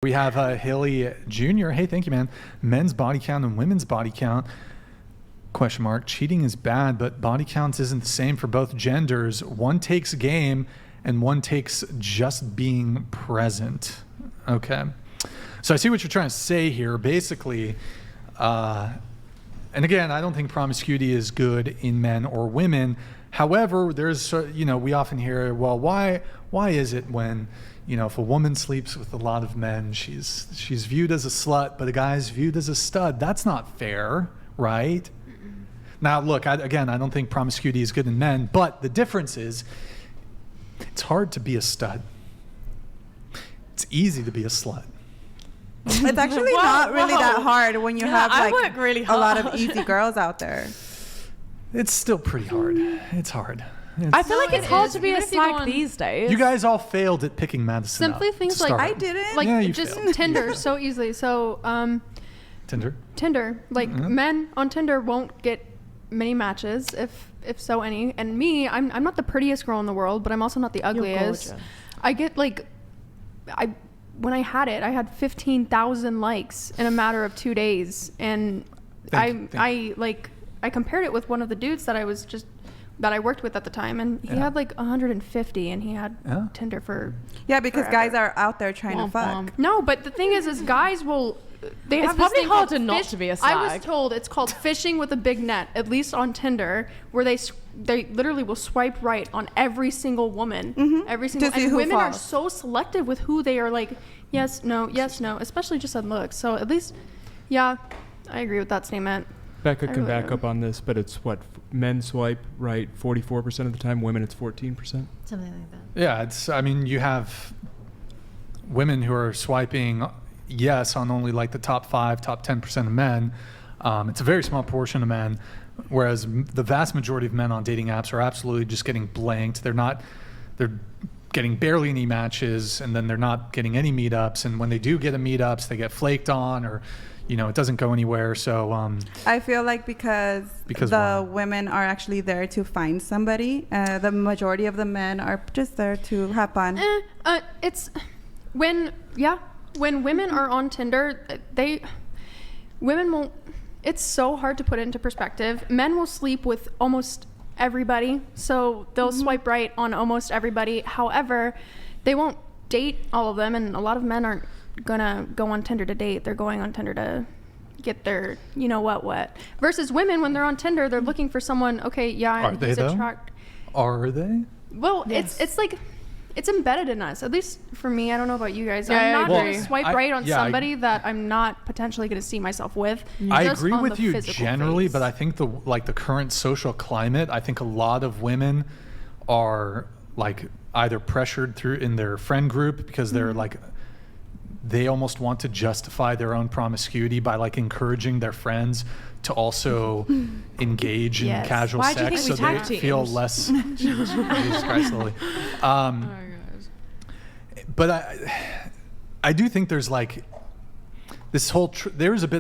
We have Haley Jr. Hey, thank you, man. Men's body count and women's body count. Question mark. Cheating is bad, but body counts isn't the same for both genders. One takes game and one takes just being present. Okay. So I see what you're trying to say here. Basically, and again, I don't think promiscuity is good in men or women. However, there's, we often hear, well, why is it when, if a woman sleeps with a lot of men, she's viewed as a slut, but a guy's viewed as a stud? That's not fair, right? Mm-mm. Now, look, I don't think promiscuity is good in men, but the difference is it's hard to be a stud. It's easy to be a slut. It's actually not really that hard when you have like really a lot of easy girls out there. It's still pretty hard. It's hard. I feel like it's hard to be a slag these days. You guys all failed at picking Madison. Simply things like I didn't. Like yeah, just failed. Tinder so easily. So Tinder. Like men on Tinder won't get many matches, if so any. And me, I'm not the prettiest girl in the world, but I'm also not the ugliest. I get when I had 15,000 likes in a matter of 2 days, and I compared it with one of the dudes that I worked with at the time, and he had like 150, and he had Tinder for because forever. Guys are out there trying to fuck. No, but the thing is guys will. It's probably hard to not to be a slag. I was told it's called fishing with a big net, at least on Tinder, where they literally will swipe right on every single woman, every single. And women are so selective with who they are like. Yes, no, especially just on looks. So at least, I agree with that statement. Becca can back up on this, but it's what men swipe right 44% of the time, women it's 14%. Something like that. Yeah, you have women who are swiping yes on only like the top 10% of men. It's a very small portion of men, whereas the vast majority of men on dating apps are absolutely just getting blanked. They're getting barely any matches, and then they're not getting any meetups. And when they do get a meetups, they get flaked on, or it doesn't go anywhere. So I feel like because the women are actually there to find somebody, the majority of the men are just there to have fun. It's when women are on Tinder, women won't. It's so hard to put it into perspective. Men will sleep with almost everybody, so they'll swipe right on almost everybody. However, they won't date all of them, and a lot of men aren't gonna go on Tinder to date. They're going on Tinder to get their what. Versus women, when they're on Tinder, they're looking for someone. Okay, are they though? Are they? Well, yes. It's like it's embedded in us. At least for me, I don't know about you guys. I'm not going to swipe right on somebody that I'm not potentially going to see myself with. I agree with you generally, but I think the current social climate, I think a lot of women are like either pressured through in their friend group because they're like they almost want to justify their own promiscuity by like encouraging their friends to also engage in casual sex, so they feel less. Jesus Christ, Lily. But I do think there's like this whole.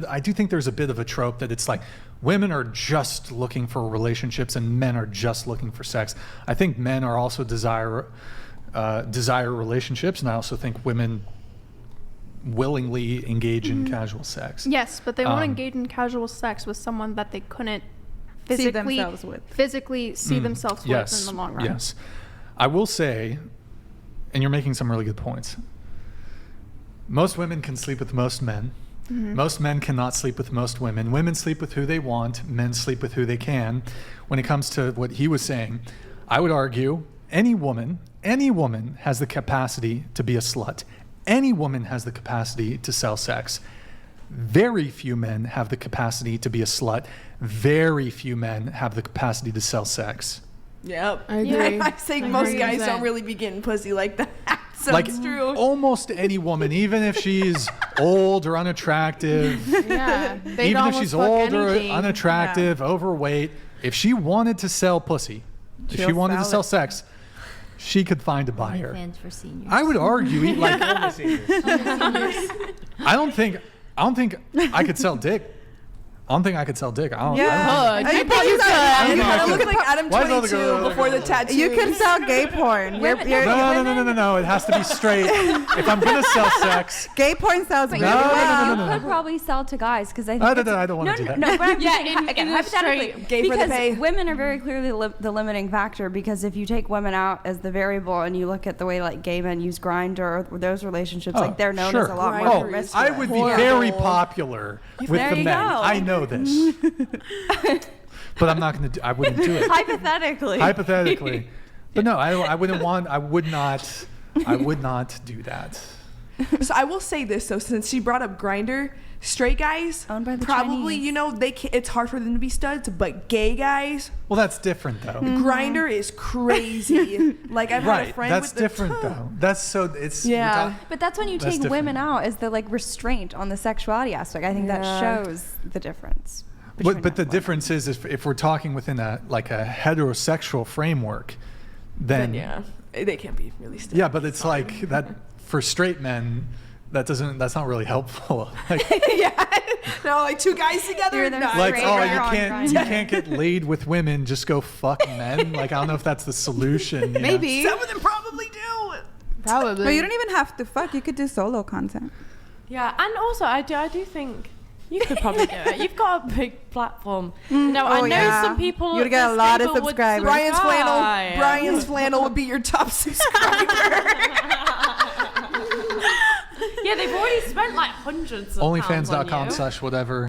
I do think there's a bit of a trope that it's like women are just looking for relationships and men are just looking for sex. I think men are also desire relationships, and I also think women willingly engage in casual sex. Yes, but they won't engage in casual sex with someone that they couldn't physically see themselves with in the long run. Yes. I will say, and you're making some really good points, most women can sleep with most men. Most men cannot sleep with most women. Women sleep with who they want. Men sleep with who they can. When it comes to what he was saying, I would argue any woman has the capacity to be a slut. Any woman has the capacity to sell sex. Very few men have the capacity to be a slut. Very few men have the capacity to sell sex. Yep. I agree. I think most guys don't really be getting pussy like that. So like, it's true. Almost any woman, even if she's old or unattractive, even if she's old or unattractive, overweight, if she wanted to sell pussy, if she wanted to sell sex, she could find a buyer. For seniors. I would argue, like, I don't think I could sell dick. I don't think I could sell dick. I don't. Yeah. I don't You think- probably I could. don't You think I kind of could. look like Adam Why is all the 22 girl- before the tattoo. You can sell gay porn. No. It has to be straight. If I'm gonna sell sex, Gay porn sells But really No, well. no. you could probably sell to guys because I think I don't want to do that. No, but I'm Yeah, saying, in again, a hypothetically, straight- Gay for the because pay. women are very clearly the limiting factor. Because if you take women out as the variable and you look at the way like gay men use Grindr or those relationships, Oh, like they're known sure. as a lot Grindr more Oh, promiscuous. I would be Horrible. very popular with There the you men. go. I know this, but I'm not gonna. I wouldn't do it. Hypothetically. Hypothetically, but no, I wouldn't want. I would not do that. So I will say this though, since she brought up Grindr, straight guys Owned by the probably Chinese. you know it's hard for them to be studs, but gay guys, Well, that's different though. Grindr is crazy. Like I've had a Right, friend that's with the different though. That's so. It's we're Yeah. talk- But that's when you That's take women different. out as the like restraint on the sexuality aspect. I think that Yeah. shows the difference. But between the men and women. difference is if we're talking within a heterosexual framework, then then yeah, they can't be really studs. yeah, but it's like that for straight men. That's not really helpful. Like, yeah. No, like two guys together. You're the No, like straight oh, right you on can't Grindr. get laid with women. Just go fuck men. Like I don't know if that's the solution. you know? Maybe. some of them probably do. Probably. But you don't even have to fuck. You could do solo content. Yeah, and also I do think you could probably do it. You've got a big platform. No, I Oh, know yeah. some people. You'd get a this lot of table would subscribers. Brian's flannel. subscribe. Brian's flannel would be your top subscriber. Yeah, they've already spent like hundreds of pounds on you. Onlyfans.com/whatever.